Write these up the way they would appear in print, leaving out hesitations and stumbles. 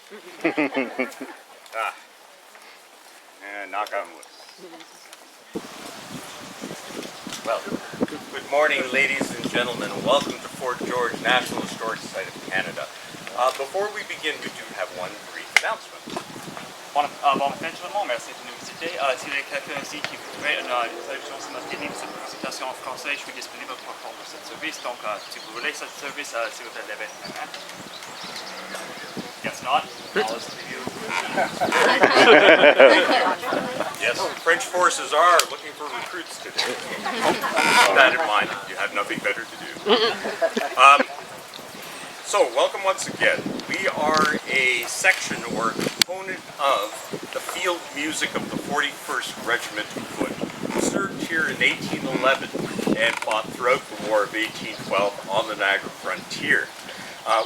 And knock on wood. Well, good morning, ladies and gentlemen. Welcome to Fort George National Historic Site of Canada. Before we begin, we do have one brief announcement. Bon éventuellement, merci de nous visiter. S'il y a quelqu'un ici qui voudrait une traduction simultanée de cette présentation en français, je suis disponible pour ce service. Donc, si vous voulez ce service, s'il vous plaît, levez la main. Guess not. I'll listen to you. Yes, French forces are looking for recruits today. Keep that in mind. You have nothing better to do. So, welcome once again. We are a section or component of the field music of the 41st Regiment of Foot, who served here in 1811 and fought throughout the War of 1812 on the Niagara frontier.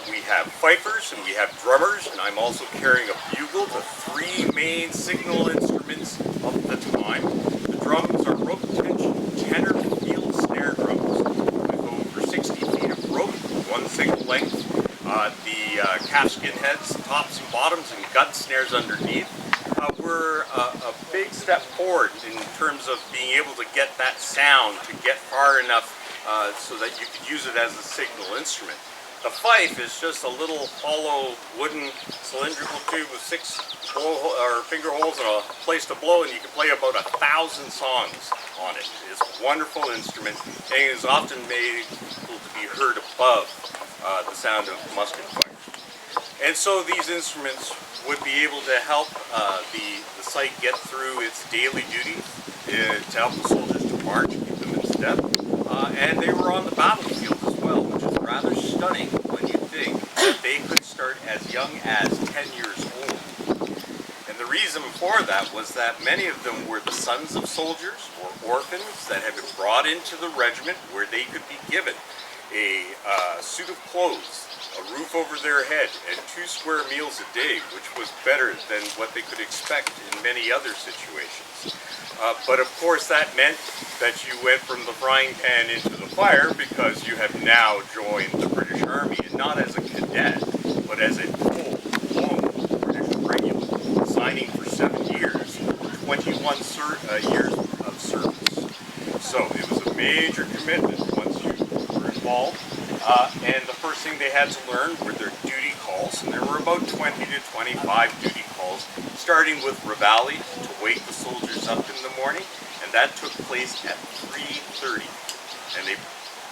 We have fifers and we have drummers, and I'm also carrying a bugle, the three main signal instruments of the time. The drums are rope tension tenor field snare drums with over 60 feet of rope, one single length. The calfskin heads, tops and bottoms, and gut snares underneath. We're a big step forward in terms of being able to get that sound to get far enough so that you could use it as a signal instrument. The fife is just a little hollow wooden cylindrical tube with 6 finger holes and a place to blow, and you can play about 1,000 songs on it. It's a wonderful instrument, and it is often made to be heard above the sound of musket fire. And so these instruments would be able to help the site get through its daily duties, to help the soldiers to march, keep them in step, and they were on the battlefield as well, which is rather stunning when you think that they could start as young as 10 years old. And the reason for that was that many of them were the sons of soldiers or orphans that had been brought into the regiment where they could be given a suit of clothes, a roof over their head, and 2 square meals a day, which was better than what they could expect in many other situations. But of course that meant that you went from the frying pan into the fire, because you have now joined the British Army, and not as a cadet, but as a full-blown British regular, signing for 7 years, 21 years of service. So it was a major commitment once you were involved, and the first thing they had to learn were their duty calls, and there were about 20 to 25 duty calls, starting with reveille to wake the soldiers up in the morning, and that took place at 3:30, and they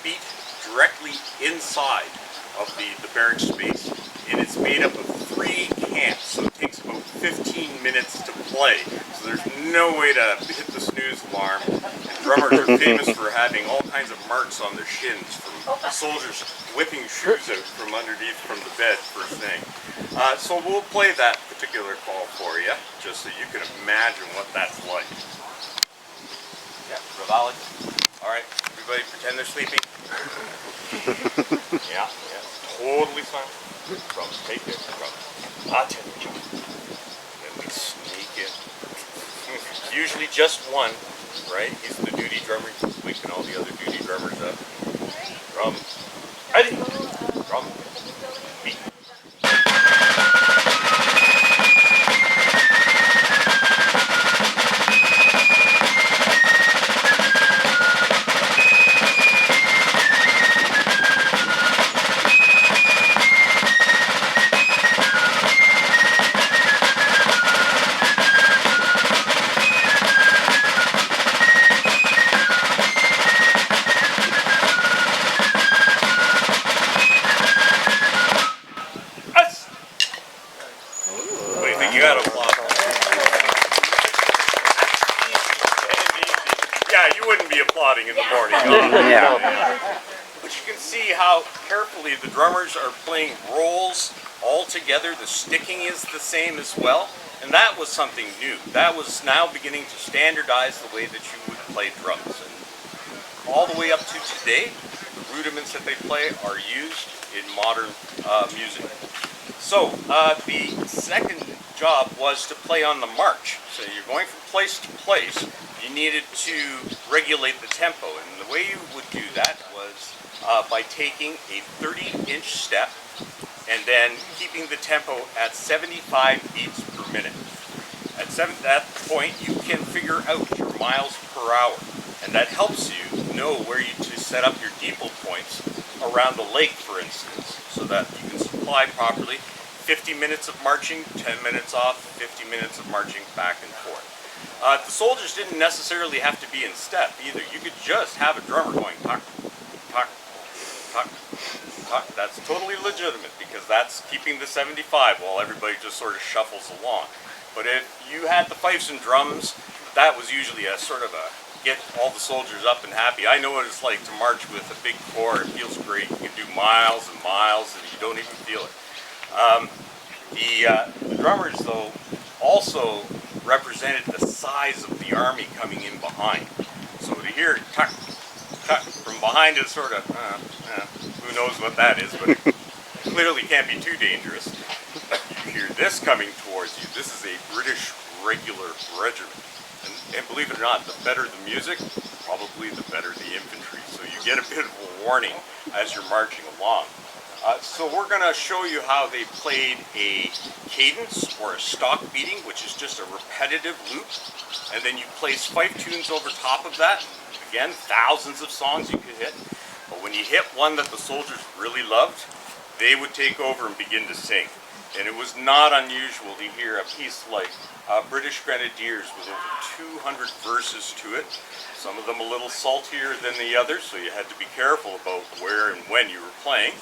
beat directly inside of the barrack space, and it's made up of 3 camps, so it takes about 15 minutes to play, so there's no way to hit the snooze alarm. And drummers are famous for having all kinds of marks on their shins from soldiers whipping shoes out from underneath from the bed first thing. So we'll play that particular call for you, just so you can imagine what that's like. Yeah, reveille. All right, everybody pretend they're sleeping. Yeah, totally silent. Drums, take it, drums. Attention. Then we sneak in. Usually just one, right? He's the duty drummer. He's waking all the other duty drummers up. Drum. Ready. Drum. Beat. You got to applaud. Yeah, you wouldn't be applauding in the morning. But you can see how carefully the drummers are playing rolls all together. The sticking is the same as well. And that was something new. That was now beginning to standardize the way that you would play drums. And all the way up to today, the rudiments that they play are used in modern music. So the second job was to play on the march. So you're going from place to place. You needed to regulate the tempo, and the way you would do that was by taking a 30-inch step and then keeping the tempo at 75 beats per minute. At that point, you can figure out your miles per hour, and that helps you know where to set up your depot points around the lake, for instance, so that you can supply properly. 50 minutes of marching, 10 minutes off, 50 minutes of marching back and forth. The soldiers didn't necessarily have to be in step either. You could just have a drummer going tuck, tuck, tuck, tuck. That's totally legitimate because that's keeping the 75 while everybody just sort of shuffles along. But if you had the fifes and drums, that was usually a sort of a get all the soldiers up and happy. I know what it's like to march with a big corps. It feels great. You can do miles and miles and you don't even feel it. The drummers, though, also represented the size of the army coming in behind. So to hear tuck, tuck from behind is sort of, who knows what that is, but it clearly can't be too dangerous. You hear this coming towards you. This is a British regular regiment. And believe it or not, the better the music, probably the better the infantry. So you get a bit of a warning as you're marching along. So we're going to show you how they played a cadence or a stock beating, which is just a repetitive loop. And then you place fife tunes over top of that. Again, thousands of songs you could hit. But when you hit one that the soldiers really loved, they would take over and begin to sing. And it was not unusual to hear a piece like British Grenadiers with over 200 verses to it. Some of them a little saltier than the others, so you had to be careful about where and when you were playing.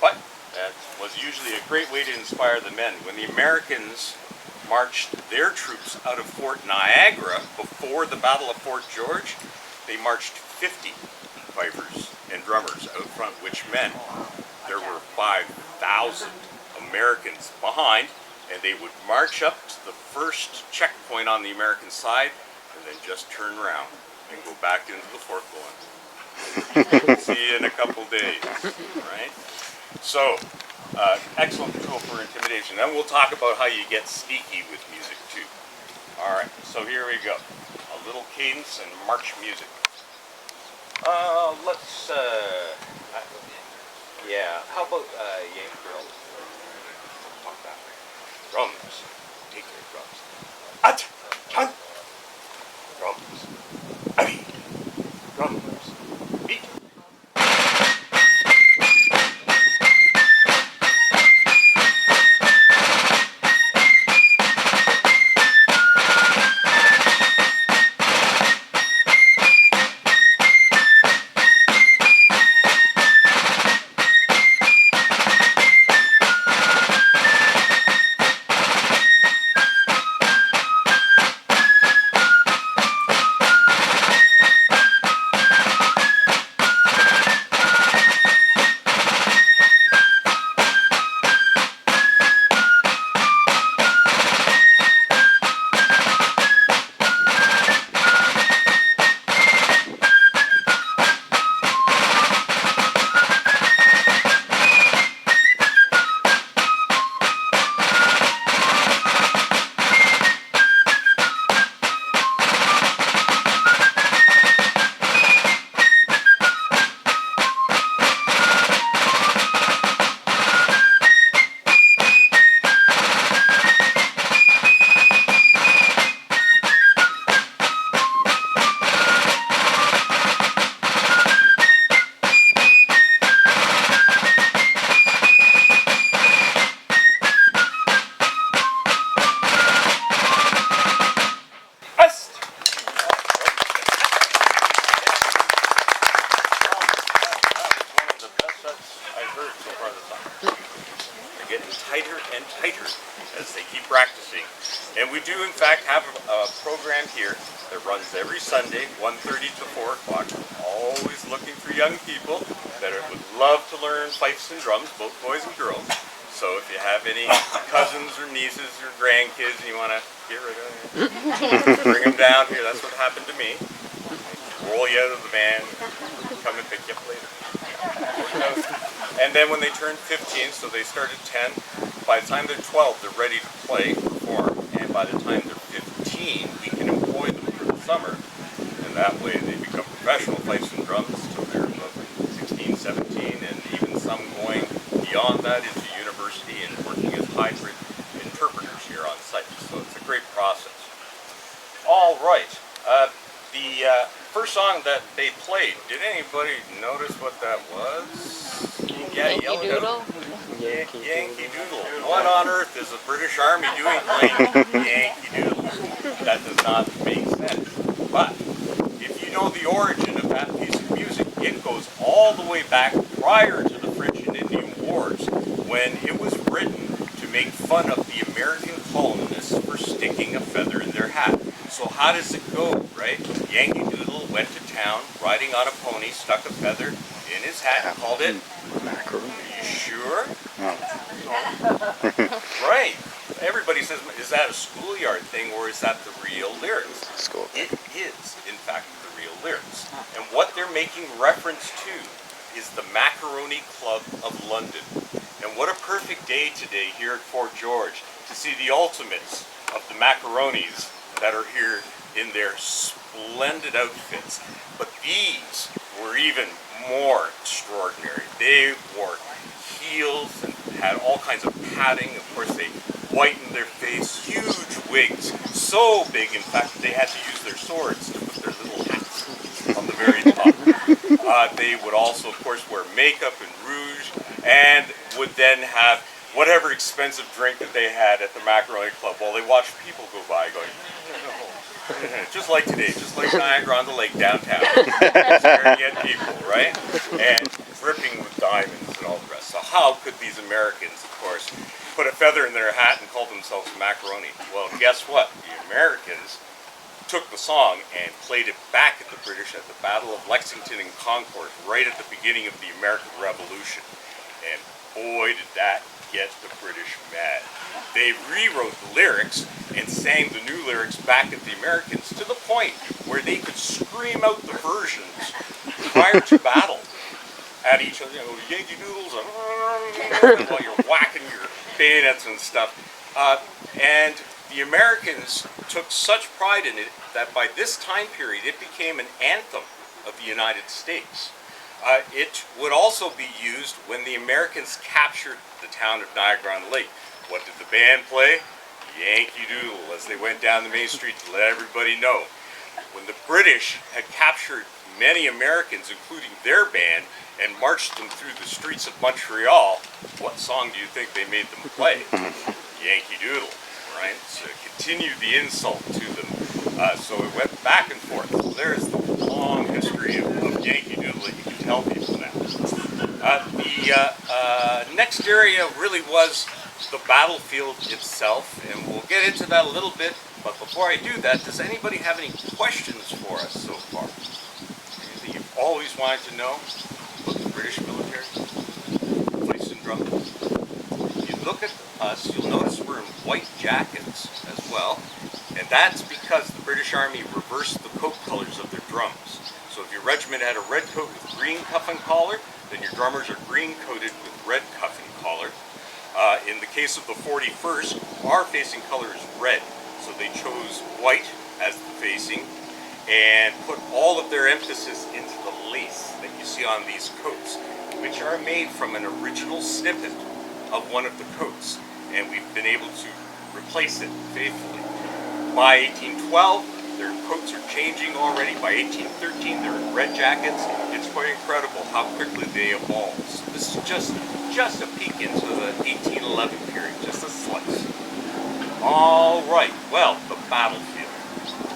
But that was usually a great way to inspire the men. When the Americans marched their troops out of Fort Niagara before the Battle of Fort George, they marched 50 fifers and drummers out front, which meant there were 5,000 Americans behind, and they would march up to the first checkpoint on the American side and then just turn around and go back into the fort going. See you in a couple days, right? So, excellent tool for intimidation. Then we'll talk about how you get sneaky with music too. All right, so here we go. A little cadence and march music. How about Yankee Doodle? Talk that way. Drums, take your drums. At, chant. Drums, heavy. Drums, beat. Tighter and tighter as they keep practicing. And we do in fact have a program here that runs every Sunday, 1:30 to 4 o'clock. Always looking for young people that would love to learn fifes and drums, both boys and girls. So if you have any cousins or nieces or grandkids and you want to get rid of them, bring them down here. That's what happened to me. Roll you out of the van, come and pick you up later. And then when they turn 15, so they start at 10, by the time they're 12, they're ready to play, perform, and by the time they're 15, we can employ them for the summer, and that way they become professional fifes and drums, so they're about 16, 17, and even some going beyond that into university and working as hybrid interpreters here on site. So it's a great process. All right. The first song that they played, did anybody notice what that was? Yankee yell it Doodle? out. Yankee Doodle. What on earth is the British Army doing playing Yankee Doodle? That does not make sense. But if you know the origin of that piece of music, it goes all the way back prior to the French and Indian Wars, when it was written to make fun of the American colonists for sticking a feather in their hat. So how does it go, right? Yankee Doodle went to town, riding on a pony, stuck a feather in his hat, and called it Macaroon. Are you sure? No. Right. Everybody says, is that a schoolyard thing or is that the real lyrics? School. It is, in fact, the real lyrics. And what they're making reference to is the Macaroni Club of London. And what a perfect day today here at Fort George to see the ultimates of the macaronis that are here in their splendid outfits. But these were even more extraordinary. They wore heels and had all kinds of padding. Of course, they whitened their face, huge wigs, so big, in fact, they had to use their swords to put their little hats on the very top. They would also, of course, wear makeup and rouge, and would then have whatever expensive drink that they had at the Macaroni Club while they watched people go by going, just like today, just like Niagara-on-the-Lake downtown, staring at people, right? And dripping with diamonds and all the rest. So how could these Americans, of course, put a feather in their hat and call themselves macaroni? Well, guess what? The Americans took the song and played it back at the British at the Battle of Lexington and Concord, right at the beginning of the American Revolution. And boy, did that get the British mad. They rewrote the lyrics and sang the new lyrics back at the Americans to the point where they could scream out the versions prior to battle at each other, you know, Yankee Doodles, while you're whacking your bayonets and stuff. And the Americans took such pride in it that by this time period it became an anthem of the United States. It would also be used when the Americans captured the town of Niagara-on-the-Lake. What did the band play? Yankee Doodle, as they went down the main street to let everybody know. When the British had captured many Americans, including their band, and marched them through the streets of Montreal, what song do you think they made them play? Yankee Doodle, right? To continue the insult to them. So it went back and forth. So there's the long history of Yankee Doodle that you can tell people now. The next area really was the battlefield itself, and we'll get into that a little bit. But before I do that, does anybody have any questions for us so far? Anything you've always wanted to know about the British military? Fifes and drums. If you look at us, you'll notice we're in white jackets as well. And that's because the British Army reversed the coat colors of their drums. So if your regiment had a red coat with green cuff and collar, then your drummers are green coated with red cuff and collar. In the case of the 41st, our facing color is red. So they chose white as the facing and put all of their emphasis into the lace that you see on these coats, which are made from an original snippet of one of the coats. And we've been able to replace it faithfully. By 1812, their coats are changing already. By 1813, they're in red jackets. It's quite incredible how quickly they evolve. So this is just a peek into the 1811 period, just a slice. All right, well, the battlefield.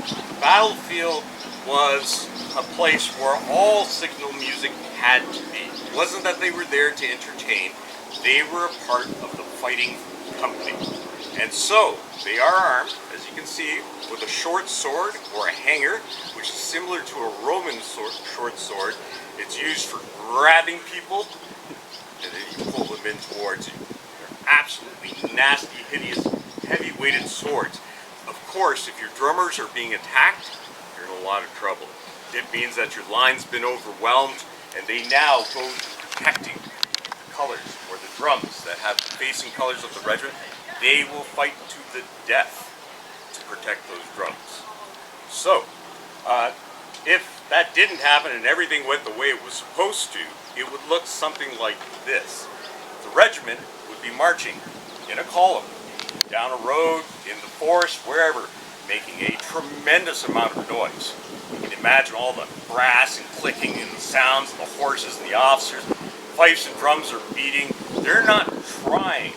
The battlefield was a place where all signal music had to be. It wasn't that they were there to entertain. They were a part of the fighting company. And so, they are armed, as you can see, with a short sword or a hanger, which is similar to a Roman short sword. It's used for grabbing people, and then you pull them in towards you. They're absolutely nasty, hideous, heavy-weighted swords. Of course, if your drummers are being attacked, you're in a lot of trouble. It means that your line's been overwhelmed, and they now go to protecting the colors, or the drums that have the facing colors of the regiment. They will fight to the death to protect those drums. So, if that didn't happen and everything went the way it was supposed to, it would look something like this. The the regiment would be marching in a column, down a road, in the forest, wherever, making a tremendous amount of noise. You can imagine all the brass and clicking and the sounds of the horses and the officers. Fifes and drums are beating. They're not trying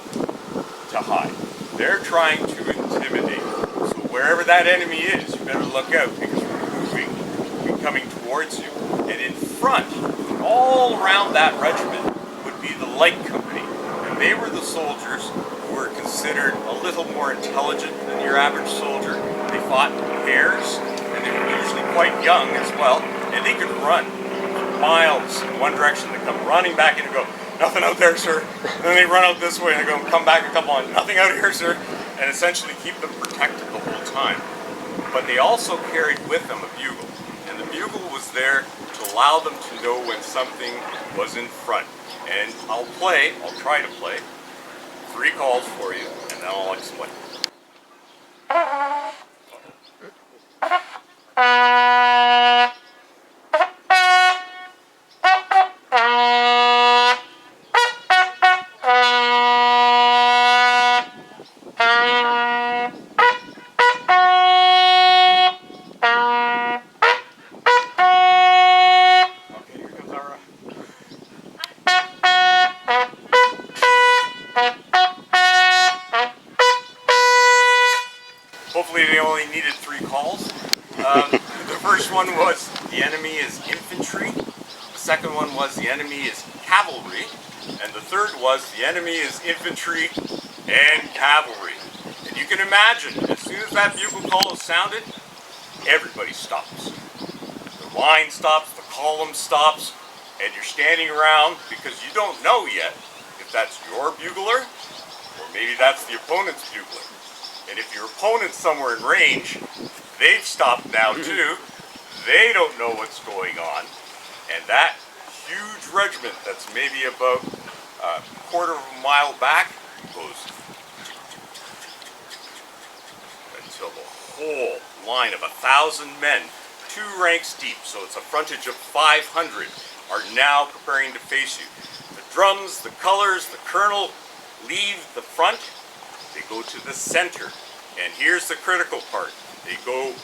to hide. They're trying to intimidate. So wherever that enemy is, you better look out because we're moving, coming towards you. And in front, all around that regiment, would be the light company. And they were the soldiers who were considered a little more intelligent than your average soldier. They fought in pairs, and they were usually quite young as well, and they could run miles in one direction. They come running back in and go, nothing out there, sir. And then they run out this way and they go, come back a couple on, nothing out here, sir. And essentially keep them protected the whole time. But they also carried with them a bugle. And the bugle was there to allow them to know when something was in front. And I'll try to play 3 calls for you, and then I'll explain. Hopefully they only needed 3 calls. The first one was the enemy is infantry. The second one was the enemy is cavalry. And the third was the enemy is infantry and cavalry. And you can imagine, as soon as that bugle call is sounded, everybody stops. The line stops, the column stops, and you're standing around because you don't know yet if that's your bugler or maybe that's the opponent's bugler. And if your opponent's somewhere in range, they've stopped now too. They don't know what's going on. And that huge regiment that's maybe about a quarter of a mile back goes until the whole line of 1,000 men, 2 ranks deep, so it's a frontage of 500, are now preparing to face you. The drums, the colors, the colonel leave the front. They go to the center, and here's the critical part. They go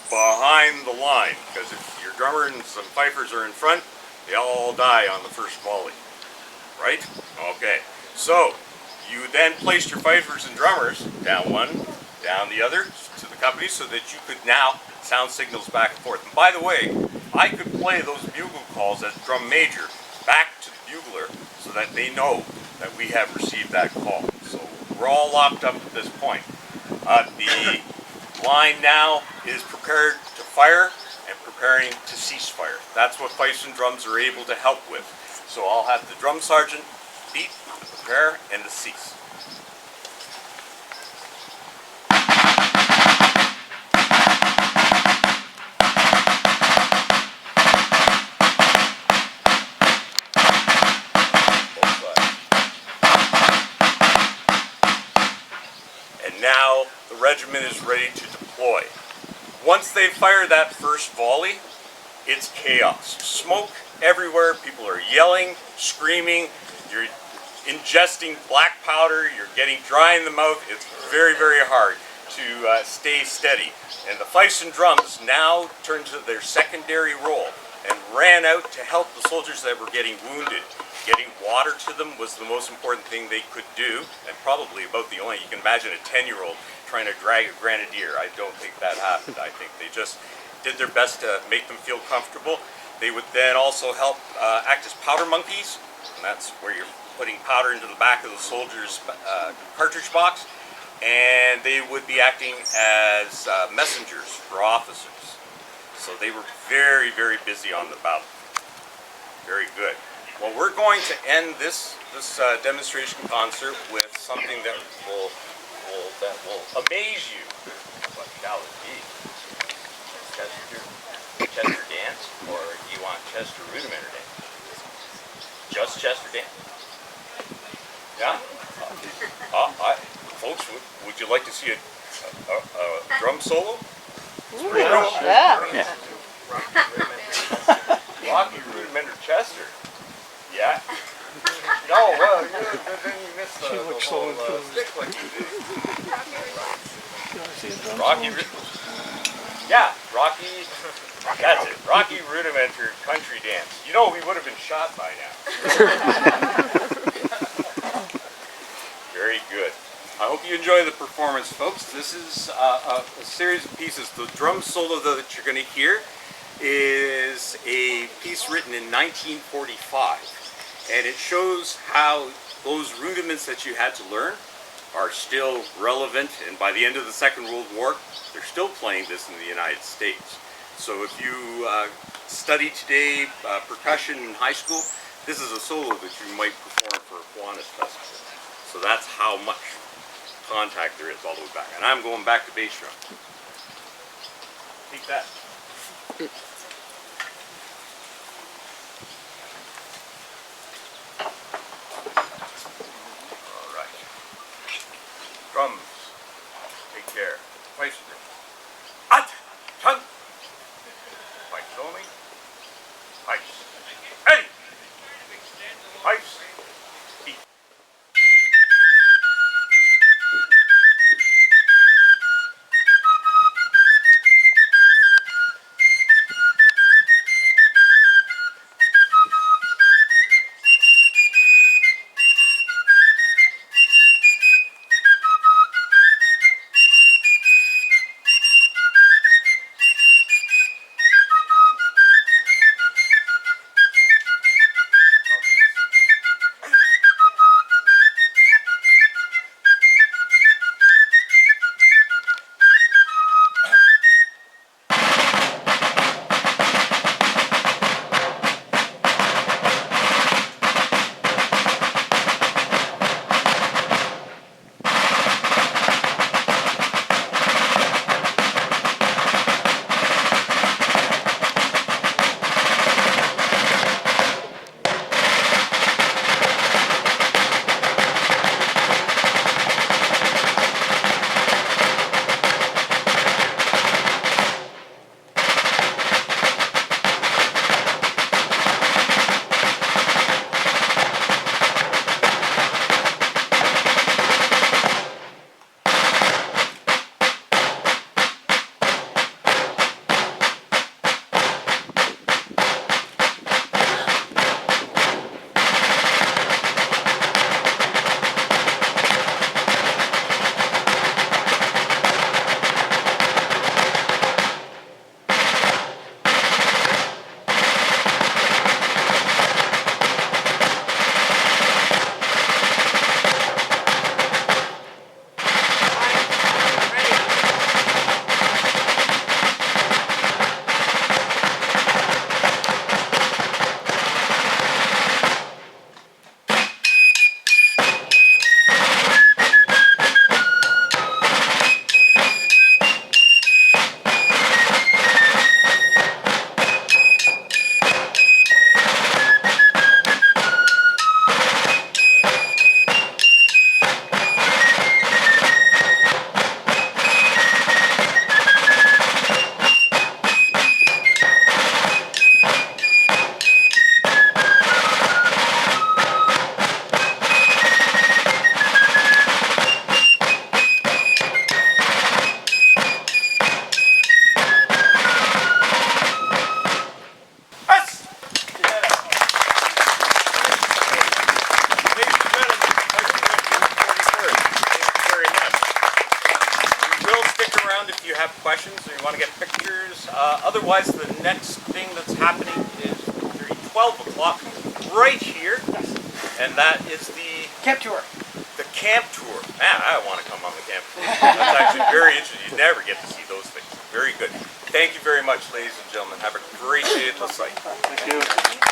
behind the line, because if your drummer and some fifers are in front, they all die on the first volley, right? Okay, so you then placed your fifers and drummers down one, down the other to the company so that you could now sound signals back and forth. And by the way, I could play those bugle calls as drum major back to the bugler so that they know that we have received that call. So we're all locked up at this point. The line now is prepared to fire and preparing to cease fire. That's what fifes and drums are able to help with. So I'll have the drum sergeant beat, the prepare, and the cease. Now the regiment is ready to deploy. Once they fire that first volley, it's chaos. Smoke everywhere, people are yelling, screaming, you're ingesting black powder, you're getting dry in the mouth. It's very, very hard to stay steady. And the fifes and drums now turned to their secondary role and ran out to help the soldiers that were getting wounded. Getting water to them was the most important thing they could do, and probably about the only. You can imagine a 10-year-old trying to drag a grenadier. I don't think that happened. I think they just did their best to make them feel comfortable. They would then also help act as powder monkeys, and that's where you're putting powder into the back of the soldier's cartridge box, and they would be acting as messengers for officers. So they were very, very busy on the battle. Very good. Well, we're going to end this demonstration concert with something that will amaze you. What shall it be? Chester dance, or do you want Chester rudimenter dance? Just Chester dance? Yeah. Folks, would you like to see a drum solo? Yeah. Rocky rudimenter Chester. Yeah. No, well, then you miss the looks so whole enthused. stick like you did. Rocky, yeah, Rocky, that's it. Rocky Rudimenter Country Dance. You know, we would have been shot by now. Very good. I hope you enjoy the performance, folks. This is a series of pieces. The drum solo that you're going to hear is a piece written in 1945, and it shows how those rudiments that you had to learn are still relevant, and by the end of the Second World War, they're still playing this in the United States. So if you study today percussion in high school, this is a solo that you might perform for a Kiwanis festival. So that's how much contact there is all the way back. And I'm going back to bass drum. Take that. All right. Drums. Take care. Fifes Drums. Attention. Fifes only. Fifes. Ready. Fifes. Beat. If you have questions or you want to get pictures. Otherwise, the next thing that's happening is 12 o'clock right here, and that is the Camp tour. The camp tour. Man, I want to come on the camp tour. That's actually very interesting. You never get to see those things. Very good. Thank you very much, ladies and gentlemen. Have a great day at the site. Thank you.